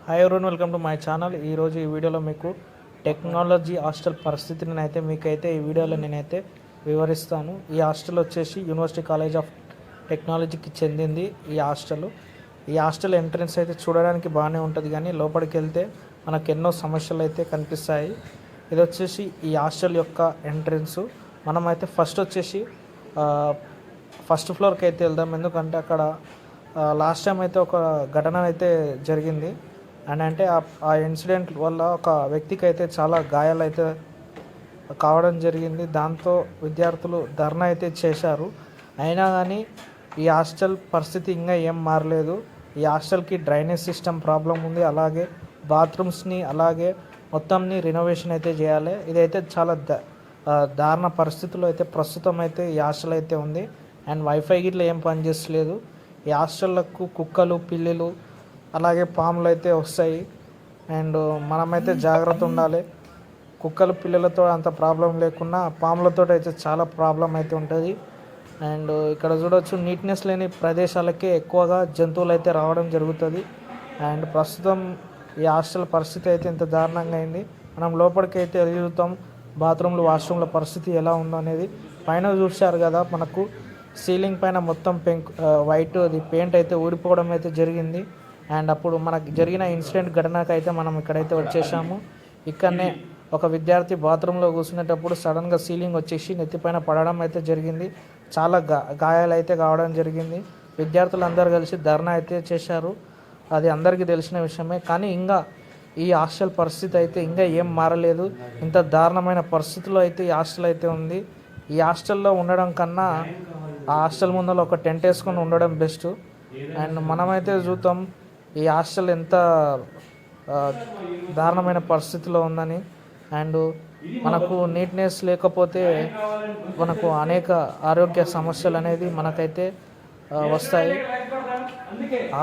Hi everyone, welcome to my channel. ఈరోజు ఈ వీడియోలో మీకు టెక్నాలజీ హాస్టల్ పరిస్థితిని మీకైతే ఈ వీడియోలో నేనైతే వివరిస్తాను. ఈ హాస్టల్ వచ్చేసి యూనివర్సిటీ కాలేజ్ ఆఫ్ టెక్నాలజీకి చెందింది. ఈ హాస్టల్ ఎంట్రన్స్ అయితే చూడడానికి బాగానే ఉంటుంది, కానీ లోపలికి వెళ్తే మనకు ఎన్నో సమస్యలు అయితే కనిపిస్తాయి. ఇది వచ్చేసి ఈ హాస్టల్ యొక్క ఎంట్రన్స్. మనమైతే ఫస్ట్ వచ్చేసి ఫస్ట్ ఫ్లోర్కి అయితే వెళ్దాం, ఎందుకంటే అక్కడ లాస్ట్ టైం అయితే ఒక ఘటన అయితే జరిగింది. అంటే ఆ ఇన్సిడెంట్ వల్ల ఒక వ్యక్తికి అయితే చాలా గాయాలు అయితే కావడం జరిగింది. దాంతో విద్యార్థులు ధర్నా అయితే చేశారు. అయినా కానీ ఈ హాస్టల్ పరిస్థితి ఇంకా ఏం మారలేదు. ఈ హాస్టల్కి డ్రైనేజ్ సిస్టమ్ ప్రాబ్లం ఉంది, అలాగే బాత్రూమ్స్ని అలాగే మొత్తంని రినోవేషన్ అయితే చేయాలి. ఇదైతే చాలా దారుణ పరిస్థితుల్లో అయితే ప్రస్తుతం అయితే ఈ హాస్టల్ అయితే ఉంది. అండ్ వైఫై గిట్లా ఏం పనిచేస్తలేదు. ఈ హాస్టళ్లకు కుక్కలు, పిల్లులు అలాగే పాములు అయితే వస్తాయి. అండ్ మనమైతే జాగ్రత్త ఉండాలి. కుక్కలు, పిల్లలతో అంత ప్రాబ్లం లేకున్నా పాములతో అయితే చాలా ప్రాబ్లం అయితే ఉంటుంది. అండ్ ఇక్కడ చూడవచ్చు, నీట్నెస్ లేని ప్రదేశాలకే ఎక్కువగా జంతువులు అయితే రావడం జరుగుతుంది. అండ్ ప్రస్తుతం ఈ హాస్టల్ పరిస్థితి అయితే ఇంత దారుణంగా అయింది. మనం లోపలికి అయితే వెళ్తాం. బాత్రూమ్లు, వాష్రూమ్ల పరిస్థితి ఎలా ఉందో అనేది పైన చూశారు కదా, మనకు సీలింగ్ పైన మొత్తం వైట్ అది పెయింట్ అయితే ఊడిపోవడం అయితే జరిగింది. అండ్ అప్పుడు మనకు జరిగిన ఇన్సిడెంట్ ఘటనకైతే మనం ఇక్కడైతే వచ్చేసాము. ఇక్కడనే ఒక విద్యార్థి బాత్రూంలో కూర్చునేటప్పుడు సడన్గా సీలింగ్ వచ్చేసి నెత్తిపైన పడడం అయితే జరిగింది. చాలా గాయాలు అయితే కావడం జరిగింది. విద్యార్థులు అందరూ కలిసి ధర్నా అయితే చేశారు. అది అందరికీ తెలిసిన విషయమే. కానీ ఇంకా ఈ హాస్టల్ పరిస్థితి అయితే ఇంకా ఏం మారలేదు. ఇంత దారుణమైన పరిస్థితుల్లో అయితే ఈ హాస్టల్ అయితే ఉంది. ఈ హాస్టల్లో ఉండడం కన్నా ఆ హాస్టల్ ముందర ఒక టెంట్ వేసుకొని ఉండడం బెస్ట్. అండ్ మనమైతే చూద్దాం ఈ హాస్టల్ ఎంత దారుణమైన పరిస్థితిలో ఉందని. అండ్ మనకు నీట్నెస్ లేకపోతే మనకు అనేక ఆరోగ్య సమస్యలు అనేది మనకైతే వస్తాయి.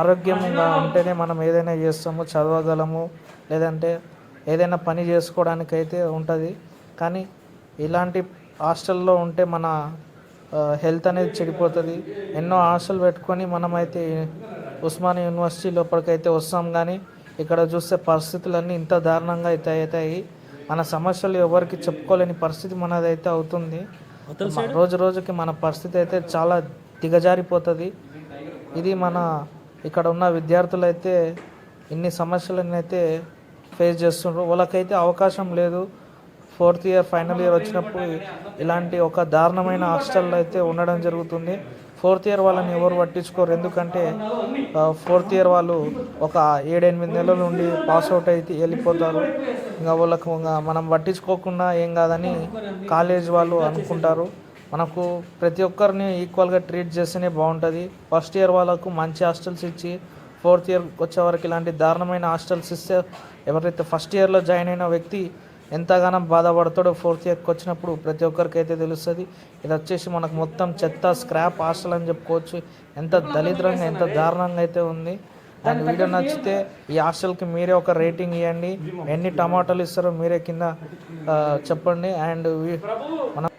ఆరోగ్యంగా ఉంటేనే మనం ఏదైనా చేస్తాము, చదవగలము, లేదంటే ఏదైనా పని చేసుకోవడానికైతే ఉంటుంది. కానీ ఇలాంటి హాస్టల్లో ఉంటే మన హెల్త్ అనేది చెడిపోతుంది. ఎన్నో ఆశలు పెట్టుకొని మనమైతే ఉస్మానియా యూనివర్సిటీ లోపలికైతే వస్తాం, కానీ ఇక్కడ చూస్తే పరిస్థితులన్నీ ఇంత దారుణంగా అయితే అవుతాయి. మన సమస్యలు ఎవరికి చెప్పుకోలేని పరిస్థితి మనదైతే అవుతుంది. రోజు రోజుకి మన పరిస్థితి అయితే చాలా దిగజారిపోతుంది. ఇది మన ఇక్కడ ఉన్న విద్యార్థులు అయితే ఇన్ని సమస్యలను అయితే ఫేస్ చేస్తున్నారు. వాళ్ళకైతే అవకాశం లేదు. ఫోర్త్ ఇయర్, ఫైనల్ ఇయర్ వచ్చినప్పుడు ఇలాంటి ఒక దారుణమైన హాస్టల్లో అయితే ఉండడం జరుగుతుంది. ఫోర్త్ ఇయర్ వాళ్ళని ఎవరు పట్టించుకోరు, ఎందుకంటే ఫోర్త్ ఇయర్ వాళ్ళు ఒక 7-8 నెలల నుండి పాస్అవుట్ అయితే వెళ్ళిపోతారు. ఇంకా వాళ్ళకు మనం పట్టించుకోకుండా ఏం కాదని కాలేజ్ వాళ్ళు అనుకుంటారు. మనకు ప్రతి ఒక్కరిని ఈక్వల్గా ట్రీట్ చేస్తేనే బాగుంటుంది. ఫస్ట్ ఇయర్ వాళ్ళకు మంచి హాస్టల్స్ ఇచ్చి ఫోర్త్ ఇయర్ వచ్చే వరకు ఇలాంటి దారుణమైన హాస్టల్స్ ఇస్తే ఎవరైతే ఫస్ట్ ఇయర్లో జాయిన్ అయిన వ్యక్తి ఎంతగానో బాధపడతాడో ఫోర్త్ ఇయర్కి వచ్చినప్పుడు ప్రతి ఒక్కరికి అయితే తెలుస్తుంది. ఇది వచ్చేసి మనకు మొత్తం చెత్త, స్క్రాప్ హాస్టల్ అని చెప్పుకోవచ్చు. ఎంత దరిద్రంగా, ఎంత దారుణంగా అయితే ఉంది. అండ్ వీడియో నచ్చితే ఈ హాస్టల్కి మీరే ఒక రేటింగ్ ఇవ్వండి. ఎన్ని టమాటాలు ఇస్తారో మీరే కింద చెప్పండి. అండ్ మనం